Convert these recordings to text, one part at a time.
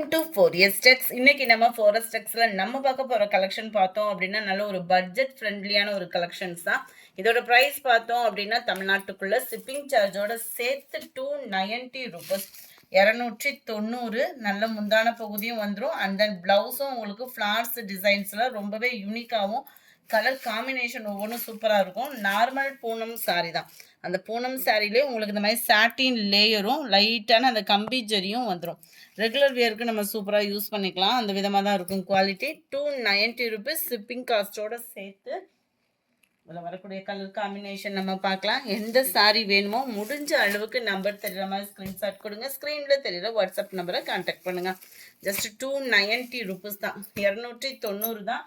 Welcome to ஃபோரியஸ் டெக்ஸ். இன்னைக்கு நம்ம four s டெக்ஸ்ல நம்ம பார்க்க போற கலெக்ஷன் பார்த்தோம் அப்படின்னா நல்ல ஒரு பட்ஜெட் ஃப்ரெண்ட்லியான ஒரு கலெக்ஷன்ஸ் தான். இதோட ப்ரைஸ் பார்த்தோம் அப்படின்னா தமிழ்நாட்டுக்குள்ள ஷிப்பிங் சார்ஜோட சேர்த்து ₹290, 290. நல்ல முந்தான பகுதியும் வந்துடும். அண்ட் தென் பிளவுஸும் உங்களுக்கு ஃப்ளார்ஸ் டிசைன்ஸ்ல ரொம்பவே யூனிக்காகவும் கலர் காம்பினேஷன் ஒவ்வொன்றும் சூப்பராக இருக்கும். நார்மல் பூனம் சாரி தான். அந்த பூனம் சாரிலே உங்களுக்கு இந்த மாதிரி சாட்டின் லேயரும் லைட்டான அந்த கம்பி ஜரியும் வந்துடும். ரெகுலர் வியருக்கு நம்ம சூப்பராக யூஸ் பண்ணிக்கலாம். அந்த விதமாக தான் இருக்கும் குவாலிட்டி. ₹290 ஷிப்பிங் காஸ்ட்டோட சேர்த்து. இதில் வரக்கூடிய கலர் காம்பினேஷன் நம்ம பார்க்கலாம். எந்த சாரி வேணுமோ முடிஞ்ச அளவுக்கு நம்பர் தெரிகிற மாதிரி ஸ்க்ரீன்ஷாட் கொடுங்க. ஸ்க்ரீனில் தெரிகிற வாட்ஸ்அப் நம்பரை கான்டாக்ட் பண்ணுங்கள். ஜஸ்ட் ₹290 தான், 290 தான்.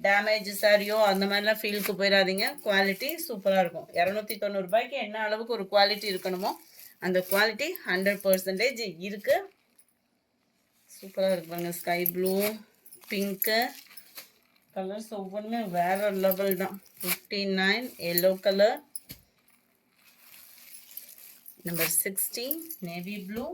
டேமேஜ் சாரியோ அந்த மாதிரிலாம் ஃபீலுக்கு போயிடாதீங்க. குவாலிட்டி சூப்பராக இருக்கும். ₹290 என்ன அளவுக்கு ஒரு குவாலிட்டி இருக்கணுமோ அந்த குவாலிட்டி 100% இருக்குது. சூப்பராக இருக்குங்க. ஸ்கை ப்ளூ, பிங்க்கு கலர்ஸ் ஒவ்வொன்றுமே வேறு லெவல் தான். 59 yellow colour, number 60 navy blue,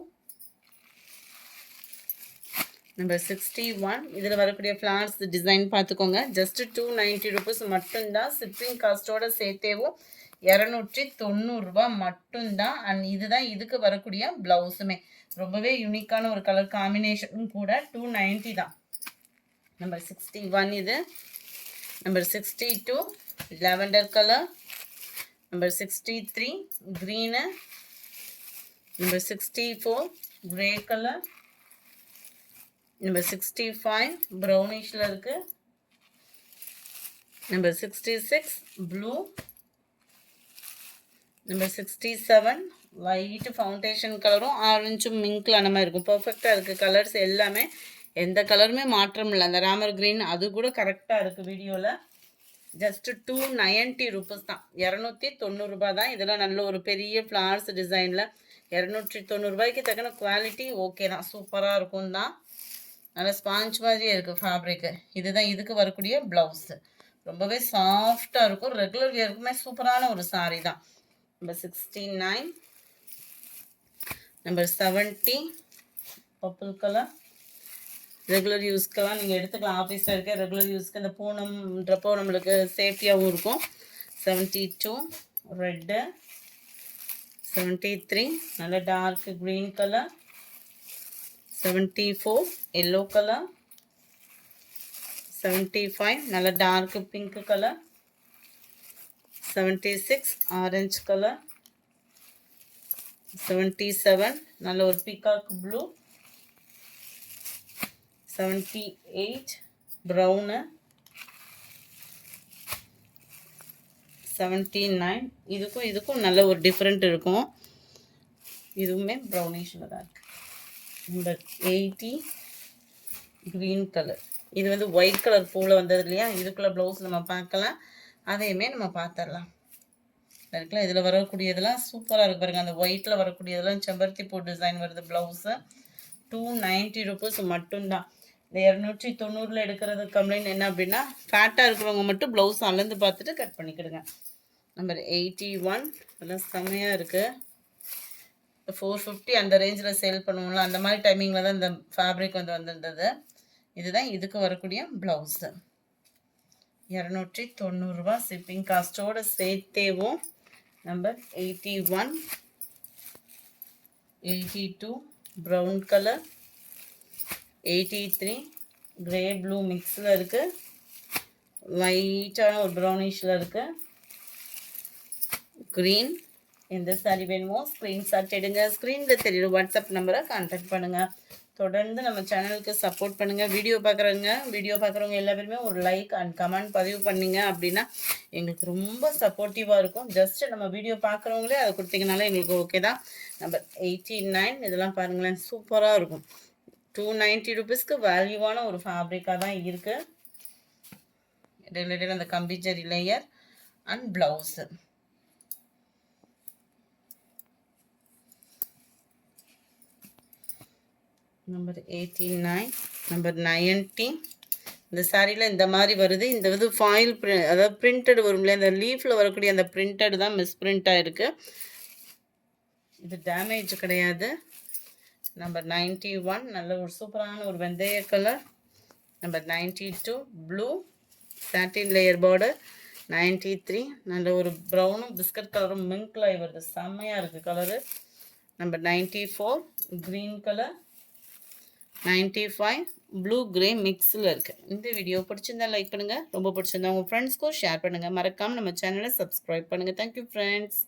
number 61. இதில் வரக்கூடிய ஃப்ளார்ஸ் டிசைன் பார்த்துக்கோங்க. ஜஸ்ட் ₹290 மட்டும்தான். ஷிப்பிங் காஸ்ட்டோட சேர்த்தேவும் ₹290 மட்டும்தான். அண்ட் இதுதான் இதுக்கு வரக்கூடிய ப்ளவுஸுமே ரொம்பவே யூனிக்கான ஒரு கலர் காம்பினேஷனும் கூட. 290 தான். நம்பர் 61 இது. Number 62 lavender colour, number 63 green, number 64 grey colour, number 65 ப்ரௌனிஷில் இருக்குது, number 66 blue, number 67 white foundation கலரும் ஆரஞ்சும் மிங்க்ல அந்த மாதிரி இருக்கும். பர்ஃபெக்டாக இருக்குது. கலர்ஸ் எல்லாமே எந்த கலருமே மாற்றம் இல்லை. அந்த ராமர் க்ரீன் அது கூட கரெக்டாக இருக்குது வீடியோவில். ஜஸ்ட் ₹290 தான், ₹290 தான். இதெல்லாம் நல்ல ஒரு பெரிய ஃப்ளார்ஸ் டிசைனில் ₹290 தக்கன குவாலிட்டி ஓகே தான், சூப்பராக இருக்கும் தான். நல்லா ஸ்பாஞ்ச் மாதிரியே இருக்குது ஃபேப்ரிக்கு. இதுதான் இதுக்கு வரக்கூடிய ப்ளவுஸு. ரொம்பவே சாஃப்டாக இருக்கும். ரெகுலர் வியருக்குமே சூப்பரான ஒரு சாரீ தான். Number 69 number 70 purple colour. Regular யூஸ்க்கெல்லாம் நீங்கள் எடுத்துக்கலாம். ஆஃபீஸில் இருக்க ரெகுலர் யூஸ்க்கு இந்த பூனம்ன்றப்போ நம்மளுக்கு சேஃப்டியாகவும் இருக்கும். 72 ரெட்டு, 73 நல்ல dark green colour, 74 yellow colour, 75 நல்ல dark pink colour, 76 orange colour, 77 நல்ல ஒரு பீகாக் ப்ளூ, 78 ப்ரௌனு, 79 இதுக்கும் நல்ல ஒரு டிஃப்ரெண்ட் இருக்கும். இதுவுமே ப்ரௌனிஷில் தான் இருக்குது. Number 80 green colour. இது வந்து ஒயிட் கலர் பூவில் வந்தது இல்லையா. இதுக்குள்ளே ப்ளவுஸ் நம்ம பார்க்கலாம். அதையுமே நம்ம பார்த்துடலாம். இருக்குல்ல, இதில் வரக்கூடியதெல்லாம் சூப்பராக இருக்கு பாருங்கள். அந்த ஒயிட்டில் வரக்கூடியதெல்லாம் செம்பருத்தி பூ டிசைன் வருது ப்ளவுஸு. ₹290 மட்டும்தான். இந்த 290 எடுக்கிறது கம்ப்ளைண்ட் என்ன அப்படின்னா, ஃபேட்டாக இருக்கிறவங்க மட்டும் ப்ளவுஸ் அளந்து பார்த்துட்டு கட் பண்ணிக்கிடுங்க. நம்பர் 81 அதெல்லாம் செம்மையாக இருக்குது. 450 அந்த ரேஞ்சில் சேல் பண்ணுவோம்ல, அந்த மாதிரி டைமிங்கில் தான் இந்த ஃபேப்ரிக் வந்திருந்தது. இதுதான் இதுக்கு வரக்கூடிய ப்ளவுஸு. ₹290 ஷிப்பிங் காஸ்ட்டோடு சேர்த்தேவும். Number 81 82 brown colour, 83 grey blue மிக்ஸில் இருக்குது. ஒயிட்டான ஒரு ப்ரௌனிஷில் இருக்குது. க்ரீன். எந்த சாரி வேணுமோ ஸ்க்ரீன்ஷாட் எடுங்க. ஸ்க்ரீனில் தெரியுற வாட்ஸ்அப் நம்பரை கான்டாக்ட் பண்ணுங்கள். தொடர்ந்து நம்ம சேனலுக்கு சப்போர்ட் பண்ணுங்கள். வீடியோ பார்க்குறவங்க எல்லா பேருமே ஒரு லைக் அண்ட் கமெண்ட் பதிவு பண்ணிங்க அப்படின்னா எங்களுக்கு ரொம்ப சப்போர்ட்டிவாக இருக்கும். ஜஸ்ட்டு நம்ம வீடியோ பார்க்குறவங்களே அதை கொடுத்தீங்கனால எங்களுக்கு ஓகே தான். நம்பர் 89 இதெல்லாம் பாருங்களேன், சூப்பராக இருக்கும். ₹290 வேல்யூவான ஒரு ஃபேப்ரிக்காக தான் இருக்குது. ரிலேட்டட் அந்த கம்பிச்சரி layer and blouse. Number 89 number 90 இந்த சாரியில் இந்த மாதிரி வருது. இந்த வந்து ஃபாயில் அதாவது பிரிண்டட் வரும் இல்லையா, இந்த லீஃபில் வரக்கூடிய அந்த பிரிண்டட் தான் மிஸ் பிரிண்ட் ஆகிருக்கு. இது டேமேஜ் கிடையாது. நம்பர் 91 நல்ல ஒரு சூப்பரான ஒரு வெந்தய கலர். நம்பர் 92 ப்ளூ சாட்டின் லேயர் பார்டர். 93 நல்ல ஒரு ப்ரௌனும் பிஸ்கட் கலரும் மிங்க்லாய் வருது, செம்மையாக இருக்குது colour. Number 94 green colour. 95 blue grey மிக்ஸில் இருக்குது. இந்த வீடியோ பிடிச்சிருந்தா லைக் பண்ணுங்கள், ரொம்ப பிடிச்சிருந்தா உங்கள் ஃப்ரெண்ட்ஸ்க்கும் ஷேர் பண்ணுங்கள். மறக்காமல் நம்ம சேனலை சப்ஸ்கிரைப் பண்ணுங்கள். Thank you friends.